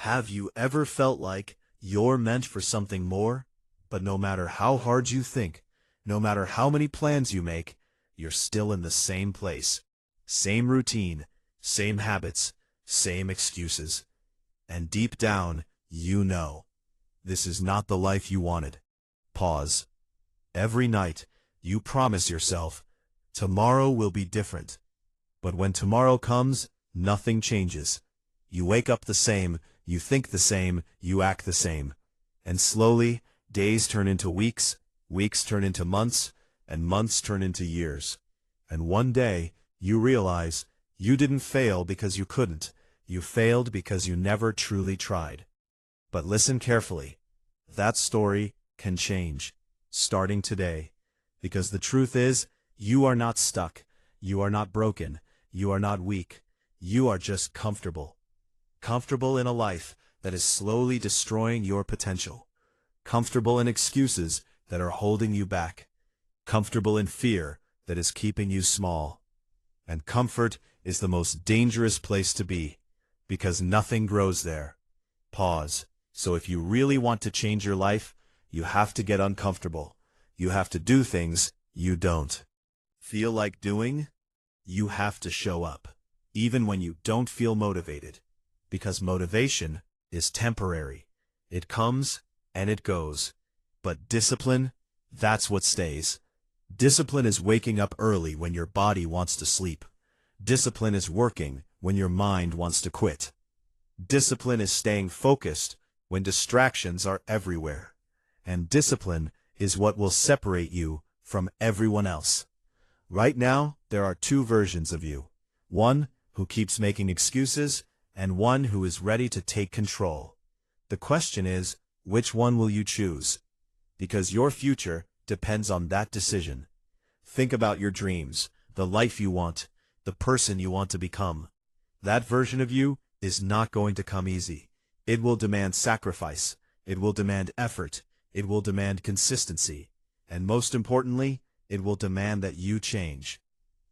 Have you ever felt like you're meant for something more, but no matter how hard you think, no matter how many plans you make, you're still in the same place, same routine, same habits, same excuses. And deep down, you know, this is not the life you wanted. Pause. Every night, you promise yourself, tomorrow will be different. But when tomorrow comes, nothing changes. You wake up the same, you think the same, you act the same. And slowly, days turn into weeks, weeks turn into months, and months turn into years. And one day, you realize you didn't fail because you couldn't. You failed because you never truly tried. But listen carefully. That story can change, starting today. Because the truth is, you are not stuck. You are not broken. You are not weak. You are just comfortable. Comfortable in a life that is slowly destroying your potential. Comfortable in excuses that are holding you back. Comfortable in fear that is keeping you small. And comfort is the most dangerous place to be, because nothing grows there. Pause. So if you really want to change your life, you have to get uncomfortable. You have to do things you don't feel like doing. You have to show up, even when you don't feel motivated. Because motivation is temporary. It comes and it goes. But discipline, that's what stays. Discipline is waking up early when your body wants to sleep. Discipline is working when your mind wants to quit. Discipline is staying focused when distractions are everywhere. And discipline is what will separate you from everyone else. Right now, there are two versions of you. One who keeps making excuses, and one who is ready to take control. The question is, which one will you choose? Because your future depends on that decision. Think about your dreams, the life you want, the person you want to become. That version of you is not going to come easy. It will demand sacrifice. It will demand effort. It will demand consistency. And most importantly, it will demand that you change.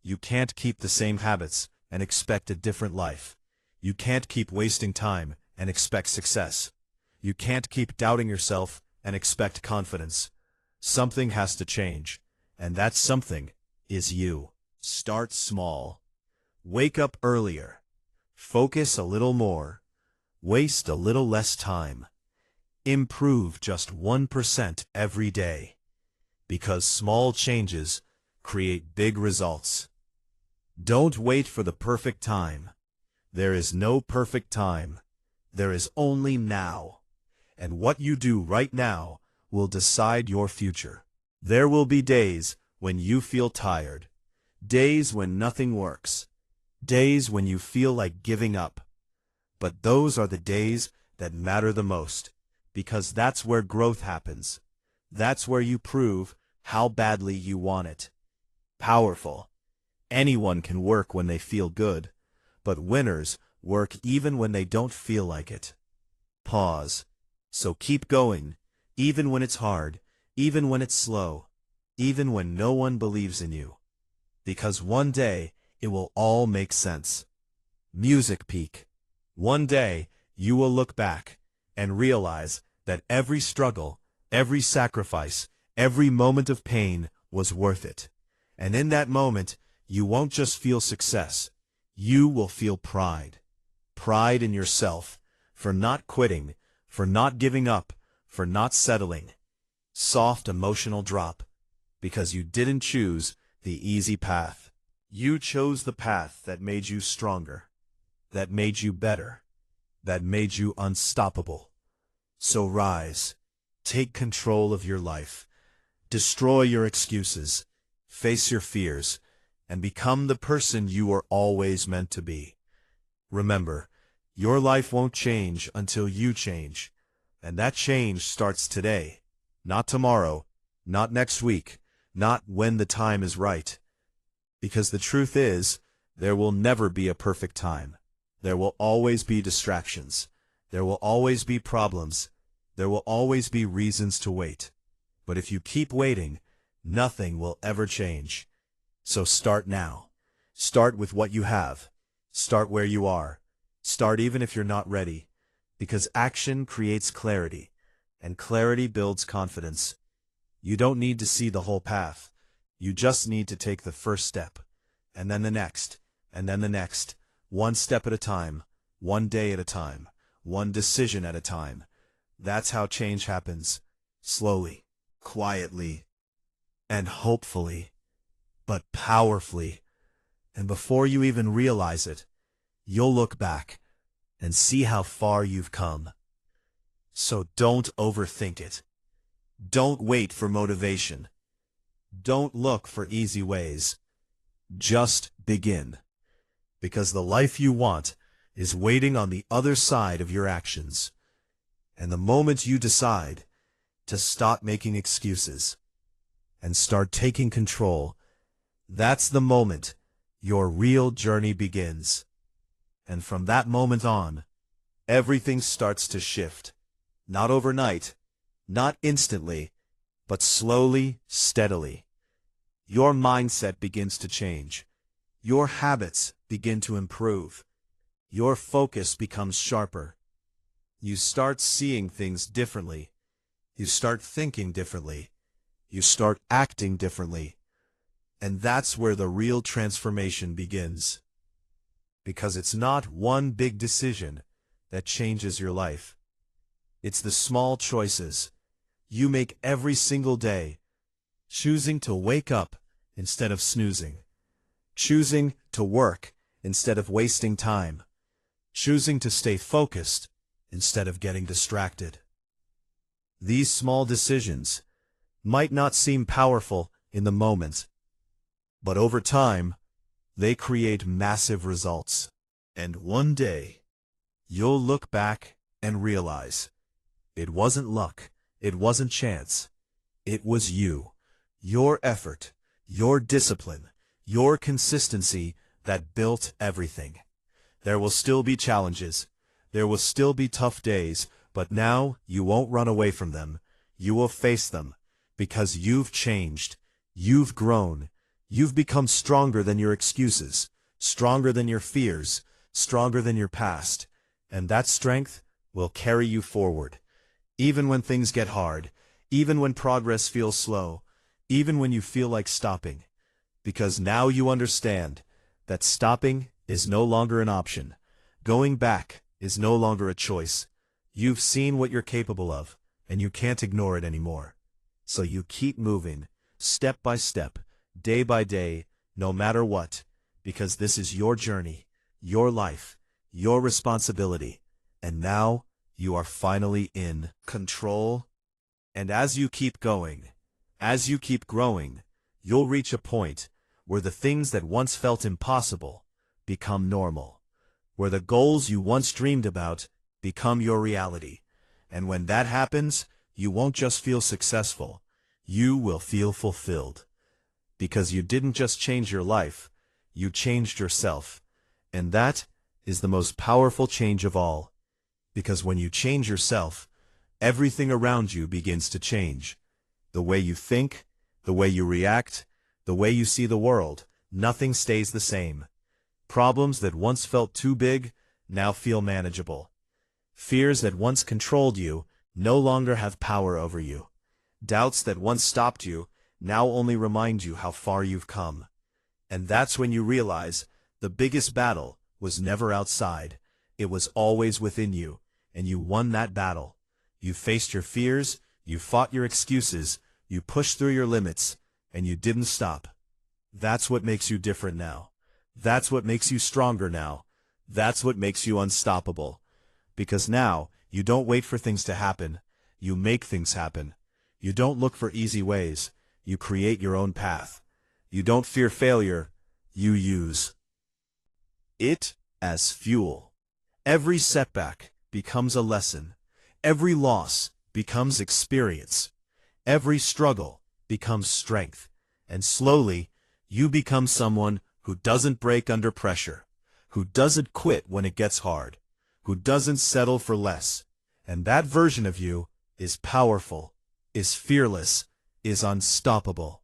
You can't keep the same habits and expect a different life. You can't keep wasting time and expect success. You can't keep doubting yourself and expect confidence. Something has to change, and that something is you. Start small. Wake up earlier. Focus a little more. Waste a little less time. Improve just 1% every day. Because small changes create big results. Don't wait for the perfect time. There is no perfect time. There is only now. And what you do right now will decide your future. There will be days when you feel tired. Days when nothing works. Days when you feel like giving up. But those are the days that matter the most, because that's where growth happens. That's where you prove how badly you want it. Powerful. Anyone can work when they feel good, but winners work even when they don't feel like it. Pause. So keep going, even when it's hard, even when it's slow, even when no one believes in you. Because one day, it will all make sense. Music peak. One day, you will look back and realize that every struggle, every sacrifice, every moment of pain was worth it. And in that moment, you won't just feel success. You will feel pride. Pride in yourself for not quitting, for not giving up, for not settling. Soft emotional drop. Because you didn't choose the easy path. You chose the path that made you stronger, that made you better, that made you unstoppable. So rise. Take control of your life. Destroy your excuses. Face your fears. And become the person you were always meant to be. Remember, your life won't change until you change. And that change starts today. Not tomorrow. Not next week. Not when the time is right. Because the truth is, there will never be a perfect time. There will always be distractions. There will always be problems. There will always be reasons to wait. But if you keep waiting, nothing will ever change. So start now. Start with what you have. Start where you are. Start even if you're not ready. Because action creates clarity, and clarity builds confidence. You don't need to see the whole path. You just need to take the first step, and then the next, and then the next, one step at a time, one day at a time, one decision at a time. That's how change happens. Slowly, quietly, and hopefully, but powerfully. And before you even realize it, you'll look back and see how far you've come. So don't overthink it. Don't wait for motivation. Don't look for easy ways. Just begin. Because the life you want is waiting on the other side of your actions. And the moment you decide to stop making excuses and start taking control, that's the moment your real journey begins. And from that moment on, everything starts to shift. Not overnight, not instantly, but slowly, steadily. Your mindset begins to change. Your habits begin to improve. Your focus becomes sharper. You start seeing things differently. You start thinking differently. You start acting differently. And that's where the real transformation begins. Because it's not one big decision that changes your life. It's the small choices you make every single day. Choosing to wake up instead of snoozing. Choosing to work instead of wasting time. Choosing to stay focused instead of getting distracted. These small decisions might not seem powerful in the moment, but over time, they create massive results. And one day, you'll look back and realize it wasn't luck, it wasn't chance, it was you, your effort, your discipline, your consistency that built everything. There will still be challenges, there will still be tough days, but now you won't run away from them. You will face them, because you've changed, you've grown, you've become stronger than your excuses, stronger than your fears, stronger than your past, and that strength will carry you forward. Even when things get hard, even when progress feels slow, even when you feel like stopping. Because now you understand that stopping is no longer an option. Going back is no longer a choice. You've seen what you're capable of, and you can't ignore it anymore. So you keep moving, step by step, day by day, no matter what, because this is your journey, your life, your responsibility, and now you are finally in control. And as you keep going, as you keep growing, you'll reach a point where the things that once felt impossible become normal, where the goals you once dreamed about become your reality. And when that happens, you won't just feel successful, you will feel fulfilled. Because you didn't just change your life, you changed yourself. And that is the most powerful change of all. Because when you change yourself, everything around you begins to change. The way you think, the way you react, the way you see the world, nothing stays the same. Problems that once felt too big now feel manageable. Fears that once controlled you no longer have power over you. Doubts that once stopped you now only remind you how far you've come. And that's when you realize the biggest battle was never outside. It was always within you, and you won that battle. You faced your fears, you fought your excuses, you pushed through your limits, and you didn't stop. That's what makes you different now. That's what makes you stronger now. That's what makes you unstoppable. Because now, you don't wait for things to happen. You make things happen. You don't look for easy ways. You create your own path. You don't fear failure. You use it as fuel. Every setback becomes a lesson. Every loss becomes experience. Every struggle becomes strength. And slowly, you become someone who doesn't break under pressure, who doesn't quit when it gets hard, who doesn't settle for less. And that version of you is powerful, is fearless, is unstoppable.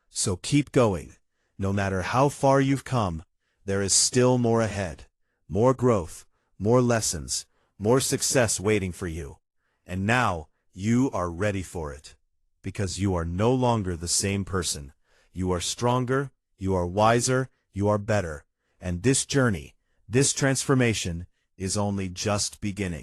So keep going. No matter how far you've come, there is still more ahead. More growth, more lessons, more success waiting for you. And now, you are ready for it. Because you are no longer the same person. You are stronger, you are wiser, you are better. And this journey, this transformation, is only just beginning.